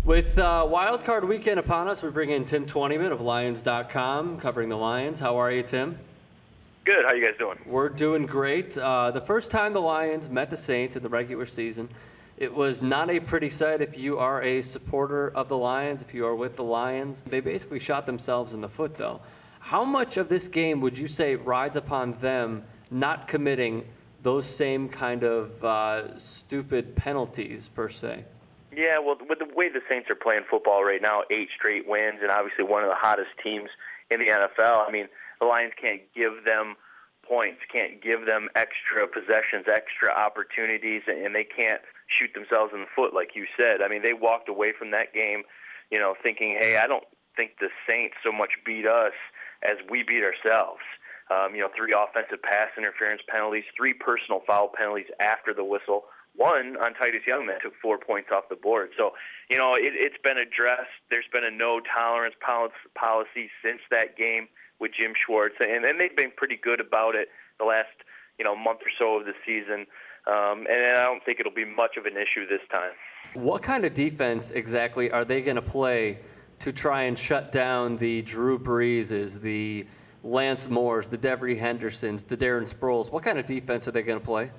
With Wild Card Weekend upon us, we bring in Tim Twentyman of Lions.com, covering the Lions. How are you, Tim? Good. How you guys doing? We're doing great. The first time the Lions met the Saints in the regular season, it was not a pretty sight if you are a supporter of the Lions, if you are with the Lions. They basically shot themselves in the foot, though. How much of this game would you say rides upon them not committing those same kind of stupid penalties, per se? Yeah, well, with the way the Saints are playing football right now, 8 straight wins, and obviously one of the hottest teams in the NFL. I mean, the Lions can't give them points, can't give them extra possessions, extra opportunities, and they can't shoot themselves in the foot, like you said. I mean, they walked away from that game, thinking, hey, I don't think the Saints so much beat us as we beat ourselves. 3 offensive pass interference penalties, 3 personal foul penalties after the whistle. One on Titus Young that took 4 points off the board. So, it's been addressed. There's been a no-tolerance policy since that game with Jim Schwartz, and they've been pretty good about it the last, month or so of the season. And I don't think it'll be much of an issue this time. What kind of defense exactly are they going to play to try and shut down the Drew Breeses, the Lance Moores, the Devery Hendersons, the Darren Sproles? What kind of defense are they going to play?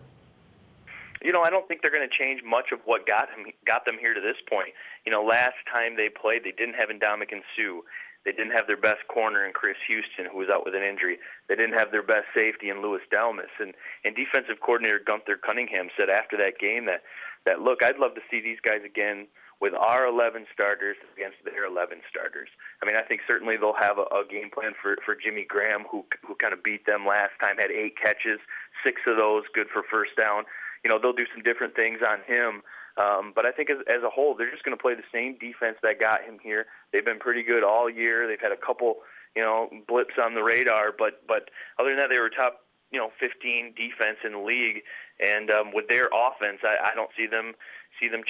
I don't think they're going to change much of what got them here to this point. Last time they played, they didn't have Ndamukong Suh. They didn't have their best corner in Chris Houston, who was out with an injury. They didn't have their best safety in Louis Delmas. And defensive coordinator Gunther Cunningham said after that game that look, I'd love to see these guys again with our 11 starters against their 11 starters. I mean, I think certainly they'll have a game plan for Jimmy Graham, who kind of beat them last time, had 8 catches, 6 of those good for first down. They'll do some different things on him. But I think as a whole, they're just going to play the same defense that got him here. They've been pretty good all year. They've had a couple, blips on the radar. But other than that, they were top, 15 defense in the league. And with their offense, I don't see them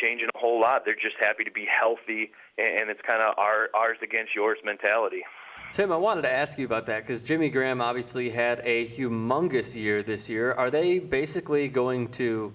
changing a whole lot. They're just happy to be healthy, and it's kind of ours against yours mentality. Tim, I wanted to ask you about that because Jimmy Graham obviously had a humongous year this year. Are they basically going to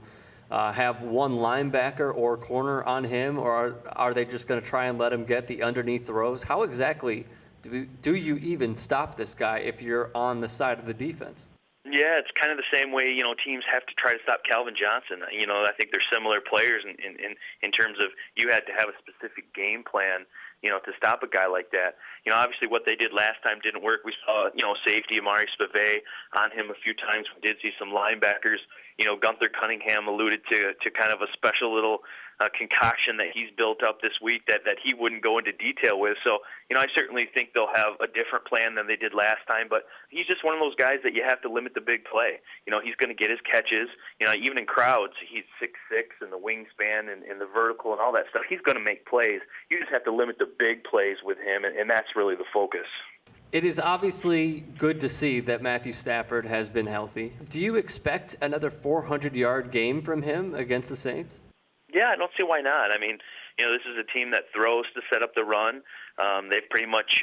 have one linebacker or corner on him, or are they just going to try and let him get the underneath throws? How exactly do you even stop this guy if you're on the side of the defense? Yeah, it's kind of the same way, teams have to try to stop Calvin Johnson. I think they're similar players in terms of you had to have a specific game plan, to stop a guy like that. Obviously what they did last time didn't work. We saw, safety Amari Spivey on him a few times. We did see some linebackers. Gunther Cunningham alluded to kind of a special little concoction that he's built up this week that he wouldn't go into detail with. So, I certainly think they'll have a different plan than they did last time, but he's just one of those guys that you have to limit the big play. He's going to get his catches. Even in crowds, he's 6'6", and the wingspan and the vertical and all that stuff. He's going to make plays. You just have to limit the big plays with him, and that's really the focus. It is obviously good to see that Matthew Stafford has been healthy. Do you expect another 400-yard game from him against the Saints? Yeah, I don't see why not. I mean, this is a team that throws to set up the run. They've pretty much,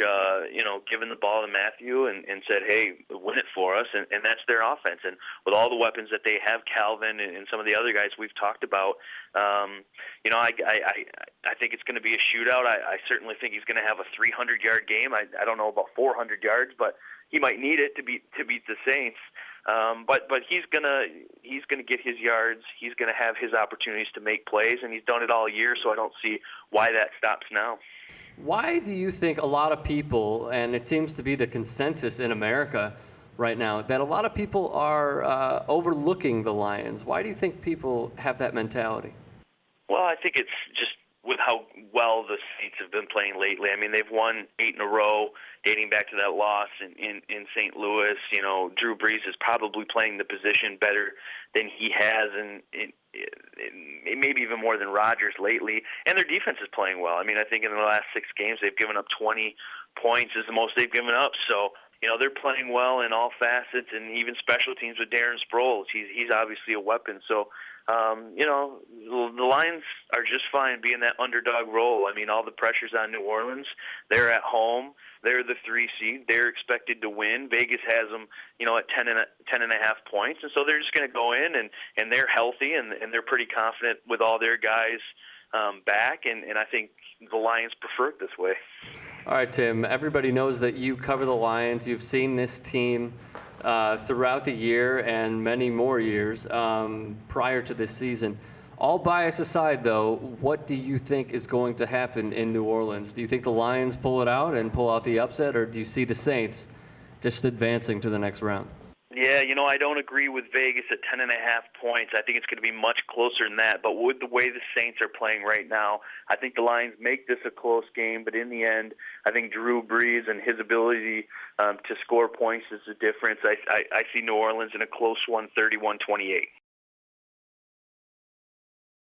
given the ball to Matthew and said, hey, win it for us, and that's their offense. And with all the weapons that they have, Calvin and some of the other guys we've talked about, I think it's going to be a shootout. I certainly think he's going to have a 300-yard game. I don't know about 400 yards, but he might need it to beat the Saints. But he's gonna get his yards. He's gonna have his opportunities to make plays, and he's done it all year. So I don't see why that stops now. Why do you think a lot of people, and it seems to be the consensus in America right now, that a lot of people are overlooking the Lions? Why do you think people have that mentality? Well, I think it's just with how well the Saints have been playing lately. I mean, they've won 8 in a row, dating back to that loss in St. Louis. Drew Brees is probably playing the position better than he has, and maybe even more than Rodgers lately. And their defense is playing well. I mean, I think in the last 6 games they've given up 20 points is the most they've given up. So, they're playing well in all facets, and even special teams with Darren Sproles. He's obviously a weapon. So, the Lions are just fine being that underdog role. I mean, all the pressure's on New Orleans. They're at home. They're the 3 seed. They're expected to win. Vegas has them, at 10.5 points. And so they're just going to go in, and they're healthy, and they're pretty confident with all their guys, back, and I think the Lions prefer it this way. All right, Tim, everybody knows that you cover the Lions. You've seen this team throughout the year and many more years prior to this season. All bias aside, though, what do you think is going to happen in New Orleans? Do you think the Lions pull it out and pull out the upset, or do you see the Saints just advancing to the next round? Yeah, I don't agree with Vegas at 10.5 points. I think it's going to be much closer than that. But with the way the Saints are playing right now, I think the Lions make this a close game. But in the end, I think Drew Brees and his ability to score points is the difference. I see New Orleans in a close one, 31-28.